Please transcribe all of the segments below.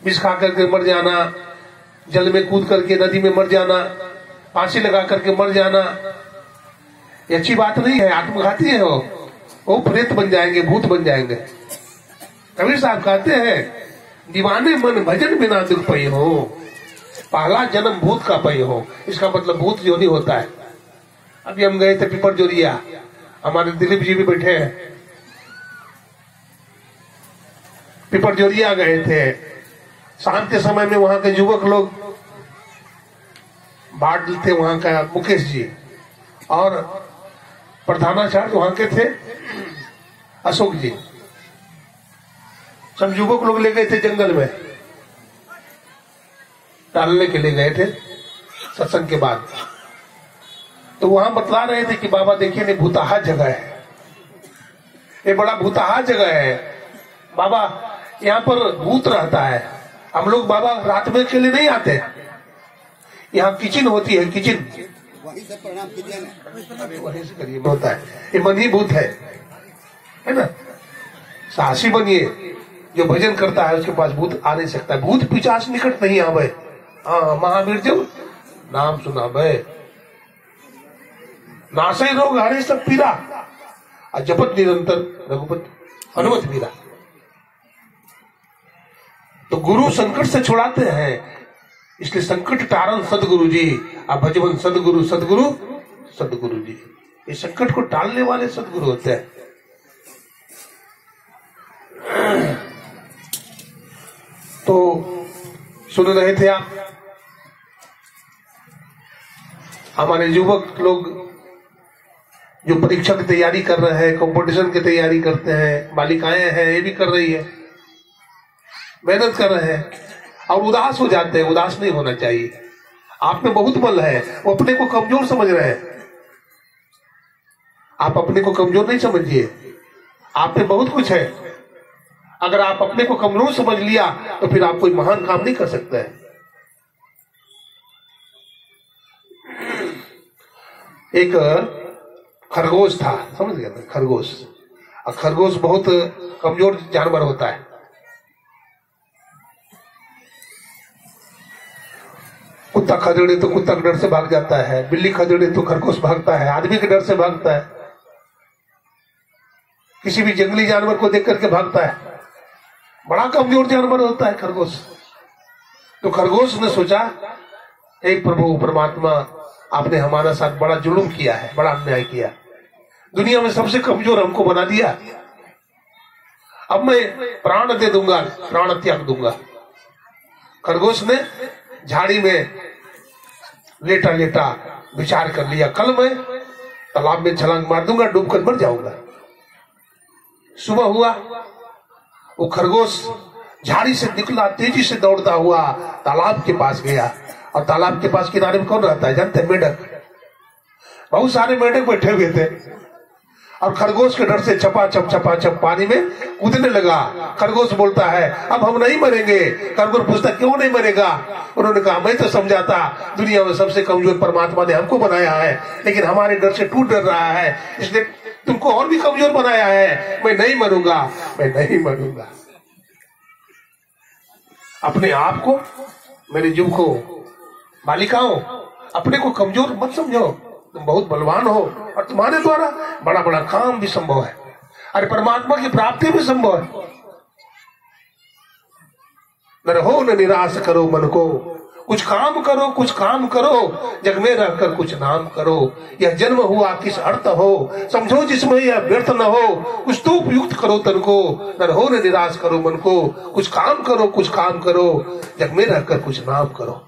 विष खा करके मर जाना, जल में कूद करके नदी में मर जाना, फांसी लगा करके मर जाना, ये अच्छी बात नहीं है। आत्मघाती है वो प्रेत बन जाएंगे, भूत बन जाएंगे। कबीर साहब कहते हैं दीवाने मन भजन बिना दुख पई हो, पहला जन्म भूत का पई हो। इसका मतलब भूत जो नहीं होता है। अभी हम गए थे पिपर जोरिया, हमारे दिलीप जी भी बैठे हैं, पिपर जोरिया गए थे। शाम के समय में वहां के युवक लोग बाढ़ थे, वहां का मुकेश जी, और प्रधानाचार्य वहां के थे अशोक जी। सब युवक लोग ले गए थे जंगल में, टहलने के लिए गए थे सत्संग के बाद। तो वहां बतला रहे थे कि बाबा देखिए ये भूताहा जगह है, ये बड़ा भूताहा जगह है बाबा, यहाँ पर भूत रहता है। हम लोग बाबा रात में के लिए नहीं आते, यहाँ किचन होती है, किचन वहीं से प्रणाम कीजिए ना, वहीं से करिए, होता है। ये मन ही भूत है ना। साहसी बनिए, जो भजन करता है उसके पास भूत आ नहीं सकता। भूत पिचास निकट नहीं आवे। हाँ, महावीर जो नाम सुना बे, नासै रोग हरे सब पीरा, और जपत निरंतर रघुपति हनुमत वीरा। तो गुरु संकट से छुड़ाते हैं, इसलिए संकट टारन सदगुरु जी, अब भजवन सदगुरु सदगुरु सदगुरु जी। ये संकट को टालने वाले सदगुरु होते हैं। तो सुन रहे थे आप, हमारे युवक लोग जो परीक्षा की तैयारी कर रहे हैं, कंपटीशन की तैयारी करते हैं, बालिकाएं हैं ये भी कर रही है, मेहनत कर रहे हैं और उदास हो जाते हैं। उदास नहीं होना चाहिए। आप में बहुत बल है, वो अपने को कमजोर समझ रहे हैं। आप अपने को कमजोर नहीं समझिए, आप में बहुत कुछ है। अगर आप अपने को कमजोर समझ लिया तो फिर आप कोई महान काम नहीं कर सकते हैं। एक खरगोश था, समझ गया ना, खरगोश। और खरगोश बहुत कमजोर जानवर होता है। कुत्ता खदेड़े तो कुत्ता के डर से भाग जाता है, बिल्ली खदेड़े तो खरगोश भागता है, आदमी के डर से भागता है, किसी भी जंगली जानवर को देख करके भागता है। बड़ा कमजोर जानवर होता है खरगोश। तो खरगोश ने सोचा, हे प्रभु परमात्मा, आपने हमारा साथ बड़ा जुल्म किया है, बड़ा अन्याय किया, दुनिया में सबसे कमजोर हमको बना दिया। अब मैं प्राण दे दूंगा, प्राण त्याग दूंगा। खरगोश ने झाड़ी में लेटा लेटा विचार कर लिया, कल मैं तालाब में छलांग मार दूंगा, डूबकर मर जाऊंगा। सुबह हुआ, वो खरगोश झाड़ी से निकला, तेजी से दौड़ता हुआ तालाब के पास गया। और तालाब के पास किनारे में कौन रहता है जानते हैं? मेढक। बहुत सारे मेढक बैठे हुए थे और खरगोश के डर से चपा चप पानी में कूदने लगा। खरगोश बोलता है अब हम नहीं मरेंगे। खरगोश पूछता क्यों नहीं मरेगा? उन्होंने कहा मैं तो समझाता दुनिया में सबसे कमजोर परमात्मा ने हमको बनाया है, लेकिन हमारे डर से टूट डर रहा है, इसलिए तुमको और भी कमजोर बनाया है। मैं नहीं मरूंगा, मैं नहीं मरूंगा। अपने आप को, मेरे जीव को, बालिकाओं, अपने को कमजोर मत समझो। तुम बहुत बलवान हो और तुम्हारे द्वारा बड़ा बड़ा काम भी संभव है। अरे परमात्मा की प्राप्ति भी संभव है। न रहो न निराश करो मन को, कुछ काम करो, कुछ काम करो, जग में रहकर कुछ नाम करो। यह जन्म हुआ किस अर्थ हो, समझो जिसमें यह व्यर्थ न हो। कुछ तो उपयुक्त करो तन को, न रहो न निराश करो मन को। कुछ काम करो, कुछ काम करो, जग में रहकर कुछ नाम करो।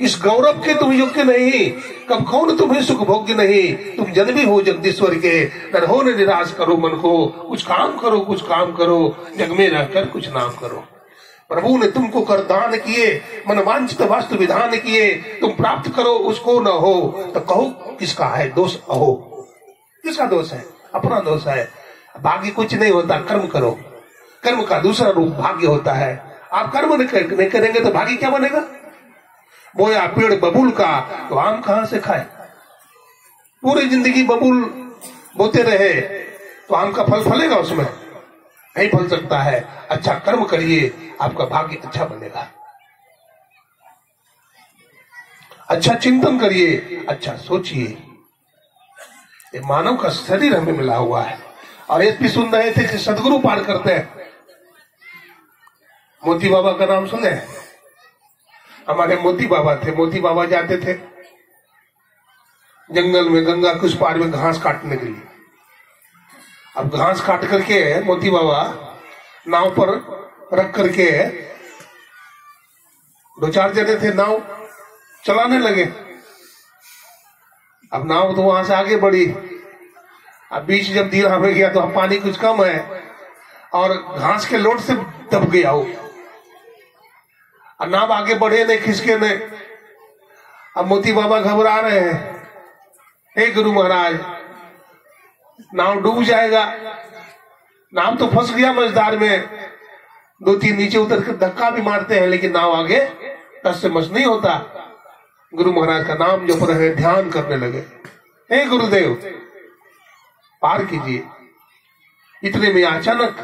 इस गौरव के तुम योग्य नहीं, कब कौन तुम्हें सुख भोग्य नहीं। तुम जन्मी हो जगदीश्वर के, न रहो न निराश करो मन को। कुछ काम करो, कुछ काम करो, जग में रहकर कुछ नाम करो। प्रभु ने तुमको कर दान किए, मन वांछित वास्तु विधान किए। तुम प्राप्त करो उसको न हो, तो कहो किसका है दोष अहो। किसका दोष है? अपना दोष है। भाग्य कुछ नहीं होता, कर्म करो। कर्म का दूसरा रूप भाग्य होता है। आप कर्म नहीं करेंगे तो भाग्य क्या बनेगा? बोया पेड़ बबूल का तो आम कहां से खाए? पूरी जिंदगी बबूल बोते रहे तो आम का फल फलेगा उसमें? नहीं फल सकता है। अच्छा कर्म करिए, आपका भाग्य अच्छा बनेगा। अच्छा चिंतन करिए, अच्छा सोचिए। ये मानव का शरीर हमें मिला हुआ है। और ये भी सुन रहे थे कि सदगुरु पार करते हैं। मोती बाबा का नाम सुने? हमारे मोती बाबा थे। मोती बाबा जाते थे जंगल में, गंगा के उस पार में घास काटने के लिए। अब घास काट करके मोती बाबा नाव पर रख करके, 2-4 जने थे, नाव चलाने लगे। अब नाव तो वहां से आगे बढ़ी। अब बीच जब धीरा में गया तो पानी कुछ कम है और घास के लोट से दब गया वो। अब नाव आगे बढ़े नहीं, खिसके नहीं। अब मोती बाबा घबरा रहे हैं, हे गुरु महाराज नाव डूब जाएगा। नाव तो फंस गया मझधार में। 2-3 नीचे उतर कर धक्का भी मारते हैं लेकिन नाव आगे टस से मस नहीं होता। गुरु महाराज का नाम जप रहे, ध्यान करने लगे, हे गुरुदेव पार कीजिए। इतने में अचानक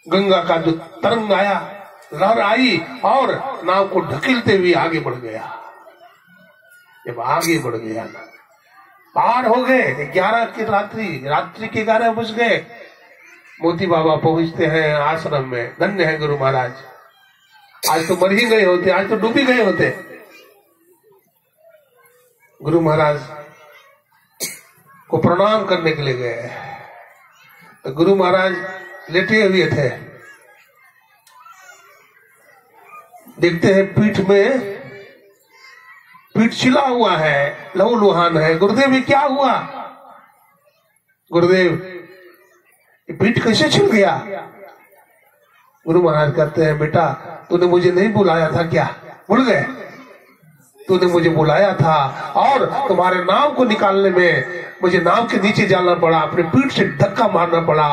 गंगा का जो तरंग आया, लहर आई और नाव को ढकेलते हुए आगे बढ़ गया। जब आगे बढ़ गया ना, पार हो गए। 11 की रात्रि के 11 बज गए। मोती बाबा पहुंचते हैं आश्रम में। धन्य है गुरु महाराज, आज तो मर ही गए होते, आज तो डूब ही गए होते। गुरु महाराज को प्रणाम करने के लिए गए तो गुरु महाराज लेटे हुए थे। देखते हैं पीठ छिला हुआ है, लहूलुहान है। गुरुदेव ये क्या हुआ? गुरुदेव ये पीठ कैसे छिल गया? गुरु महाराज कहते हैं, बेटा तूने मुझे नहीं बुलाया था क्या? भूल गए? तूने मुझे बुलाया था और तुम्हारे नाव को निकालने में मुझे नाव के नीचे जाना पड़ा, अपने पीठ से धक्का मारना पड़ा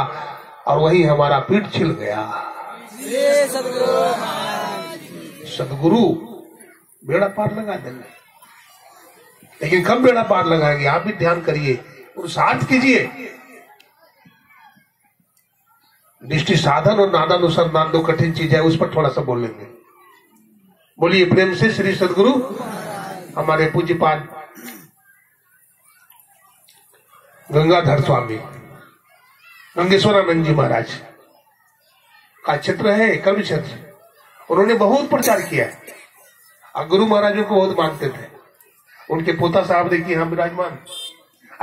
और वही हमारा पीठ छिल गया। सदगुरु बेड़ा पार लगा देंगे, लेकिन कब बेड़ा पार लगाएंगे? आप भी ध्यान करिए, पुरुषार्थ कीजिए। दृष्टि साधन और नादानुसंधान 2 कठिन चीज है, उस पर थोड़ा सा बोलेंगे। बोलिए प्रेम से श्री सदगुरु हमारे पूज्यपाद गंगाधर स्वामी गंगेश्वरानंद जी महाराज का क्षेत्र है कर्म क्षेत्र। उन्होंने बहुत प्रचार किया है और गुरु महाराजों को बहुत मानते थे। उनके पोता साहब देखिए यहाँ विराजमान,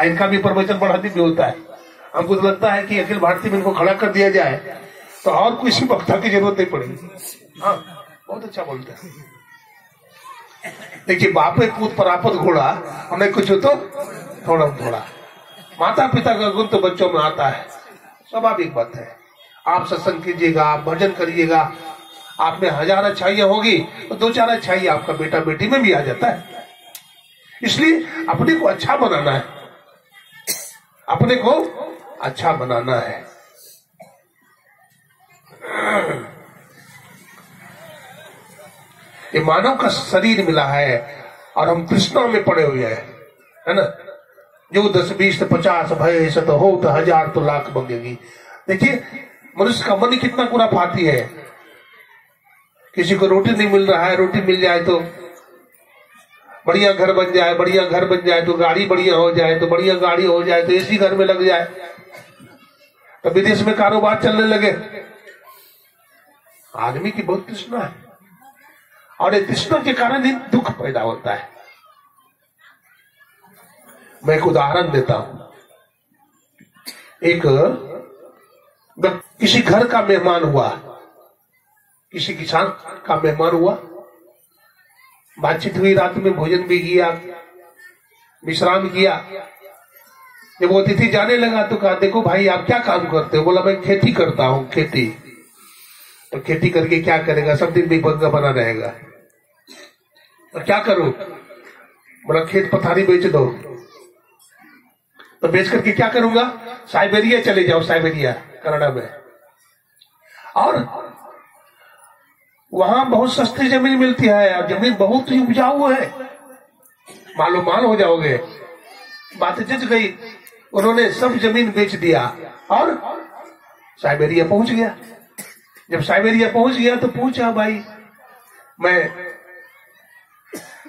इनका भी प्रवचन बड़ा दिव्य होता है। हमको तो लगता है कि अखिल भारतीय में इनको खड़ा कर दिया जाए तो और किसी वक्ता की जरूरत नहीं पड़ेगी। हाँ बहुत अच्छा बोलते हैं। देखिए बापे पूत परापत घोड़ा, हमें कुछ हो तो थोड़ा थोड़ा। माता पिता का गुण तो बच्चों में आता है, स्वाभाविक बात है। आप सत्संग कीजिएगा, आप भजन करिएगा, आप में 1000 अच्छाइयां होगी तो 2-4 अच्छाई आपका बेटा बेटी में भी आ जाता है। इसलिए अपने को अच्छा बनाना है, अपने को अच्छा बनाना है। ये मानव का शरीर मिला है और हम तृष्णा में पड़े हुए हैं, है ना। जो 10, 20, 50 भय सत हो तो 1000 तो लाख बनेगी। देखिए मनुष्य का मन कितना खुराफाती है। किसी को रोटी नहीं मिल रहा है, रोटी मिल जाए तो बढ़िया घर बन जाए, बढ़िया घर बन जाए तो गाड़ी बढ़िया हो जाए, तो बढ़िया गाड़ी हो जाए तो एसी घर में लग जाए, तो विदेश में कारोबार चलने लगे। आदमी की बहुत तृष्णा है और ये तृष्णा के कारण ही दुख पैदा होता है। मैं एक उदाहरण देता हूं। एक किसी घर का मेहमान हुआ, किसी किसान का मेहमान हुआ, बातचीत हुई, रात में भोजन भी किया, विश्राम किया। जब वो अतिथि जाने लगा तो कहा, देखो भाई आप क्या काम करते हो? बोला मैं खेती करता हूँ। खेती? तो खेती करके क्या करेगा? सब दिन भी बंगा बना रहेगा। तो क्या करूं? बोला खेत पथारी बेच दो। तो बेच करके क्या करूंगा? साइबेरिया चले जाओ, साइबेरिया कनाडा में, और वहां बहुत सस्ती जमीन मिलती है और जमीन बहुत ही उपजाऊ है, मालूमान हो जाओगे। बात जच गई। उन्होंने सब जमीन बेच दिया और साइबेरिया पहुंच गया। जब साइबेरिया पहुंच गया तो पूछा, भाई मैं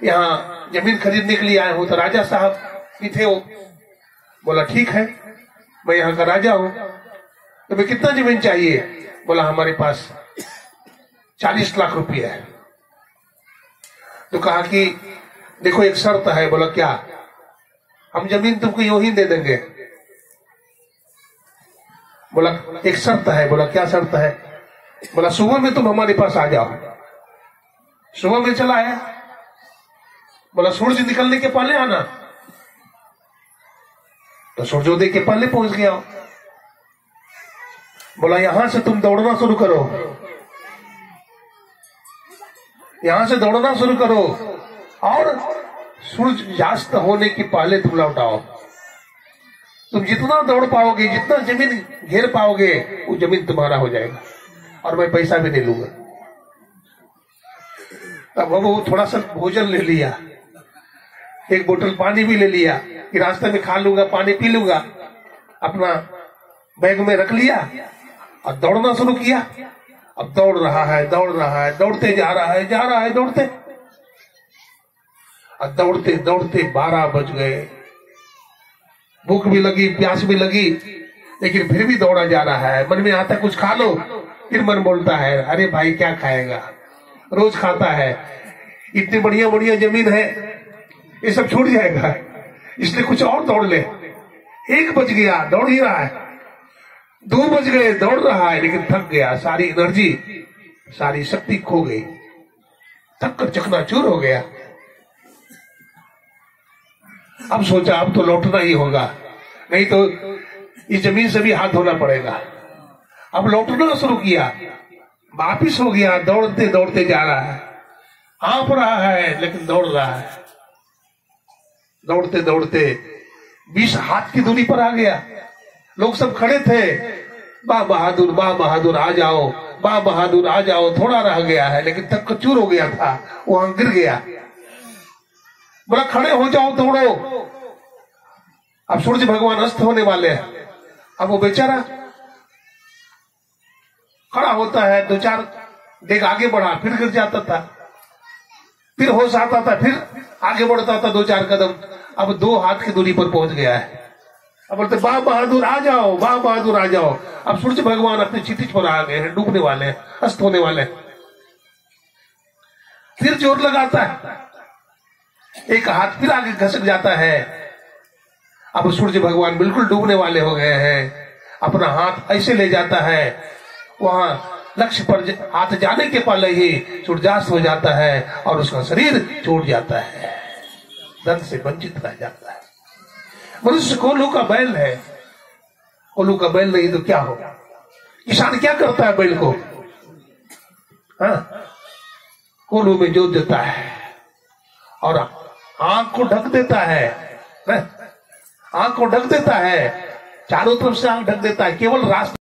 यहाँ जमीन खरीदने के लिए आया हूं। तो राजा साहब भी थे वो। बोला ठीक है, मैं यहाँ का राजा हूं, तुम्हें कितना जमीन चाहिए? बोला हमारे पास 40 लाख रुपया है। तो कहा कि देखो एक शर्त है। बोला क्या? हम जमीन तुमको यूं ही दे देंगे। बोला एक शर्त है। बोला क्या शर्त है? बोला सुबह में तुम हमारे पास आ जाओ। सुबह में चला आया। बोला सूरज निकलने के पहले आना। तो सूर्योदय के पहले पहुंच गया। बोला यहां से तुम दौड़ना शुरू करो, यहां से दौड़ना शुरू करो और सूर्यास्त होने के पहले तुम लौट आओ। तुम जितना दौड़ पाओगे, जितना जमीन घेर पाओगे, वो जमीन तुम्हारा हो जाएगा और मैं पैसा भी नहीं लूंगा। तब वो थोड़ा सा भोजन ले लिया, एक बोतल पानी भी ले लिया कि रास्ते में खा लूंगा, पानी पी लूंगा। अपना बैग में रख लिया और दौड़ना शुरू किया। अब दौड़ रहा है, दौड़ रहा है, दौड़ते जा रहा है, जा रहा है, दौड़ते और दौड़ते दौड़ते 12 बज गए। भूख भी लगी, प्यास भी लगी, लेकिन फिर भी दौड़ा जा रहा है। मन में आता कुछ खा लो, फिर मन बोलता है अरे भाई क्या खाएगा, रोज खाता है, इतनी बढ़िया बढ़िया जमीन है, ये सब छूट जाएगा, इसलिए कुछ और दौड़ ले। 1 बज गया, दौड़ ही रहा है। 2 बज गए, दौड़ रहा है, लेकिन थक गया, सारी एनर्जी, सारी शक्ति खो गई, थक कर चकनाचूर हो गया। अब सोचा अब तो लौटना ही होगा, नहीं तो इस जमीन से भी हाथ धोना पड़ेगा। अब लौटना शुरू किया, वापिस हो गया, दौड़ते दौड़ते जा रहा है, हाँफ रहा है लेकिन दौड़ रहा है। दौड़ते दौड़ते 20 हाथ की दूरी पर आ गया। लोग सब खड़े थे, वाह बहादुर, वाह बहादुर, आ जाओ, वाह बहादुर, आ जाओ। थोड़ा रह गया है, लेकिन थक चूर हो गया था, वहां गिर गया। बोला खड़े हो जाओ, दौड़ो, अब सूरज भगवान अस्त होने वाले हैं। अब वो बेचारा खड़ा होता है, 2-4 डेग आगे बढ़ा, फिर गिर जाता था, फिर होश आता था, फिर आगे बढ़ता था 2-4 कदम। अब 2 हाथ की दूरी पर पहुंच गया है। अब बोलते वाह बहादुर आ जाओ, वाह बहादुर आ जाओ। अब सूरज भगवान अपने क्षितिज पर आ गए हैं, डूबने वाले हैं, अस्त होने वाले हैं। फिर जोर लगाता है, एक हाथ फिर आगे घसक जाता है। अब सूरज भगवान बिल्कुल डूबने वाले हो गए हैं। अपना हाथ ऐसे ले जाता है, वहां लक्ष्य पर हाथ जाने के पहले ही सूर्यास्त हो जाता है और उसका शरीर छूट जाता है, धन से वंचित रह जाता है। मनुष्य कोल्हू का बैल है, कोल्हू का बैल नहीं तो क्या होगा? किसान क्या करता है बैल को? हाँ, कोल्हू में जोत देता है और आंख को ढक देता है, आंख को ढक देता है, चारों तरफ से आंख ढक देता है, केवल रास्ता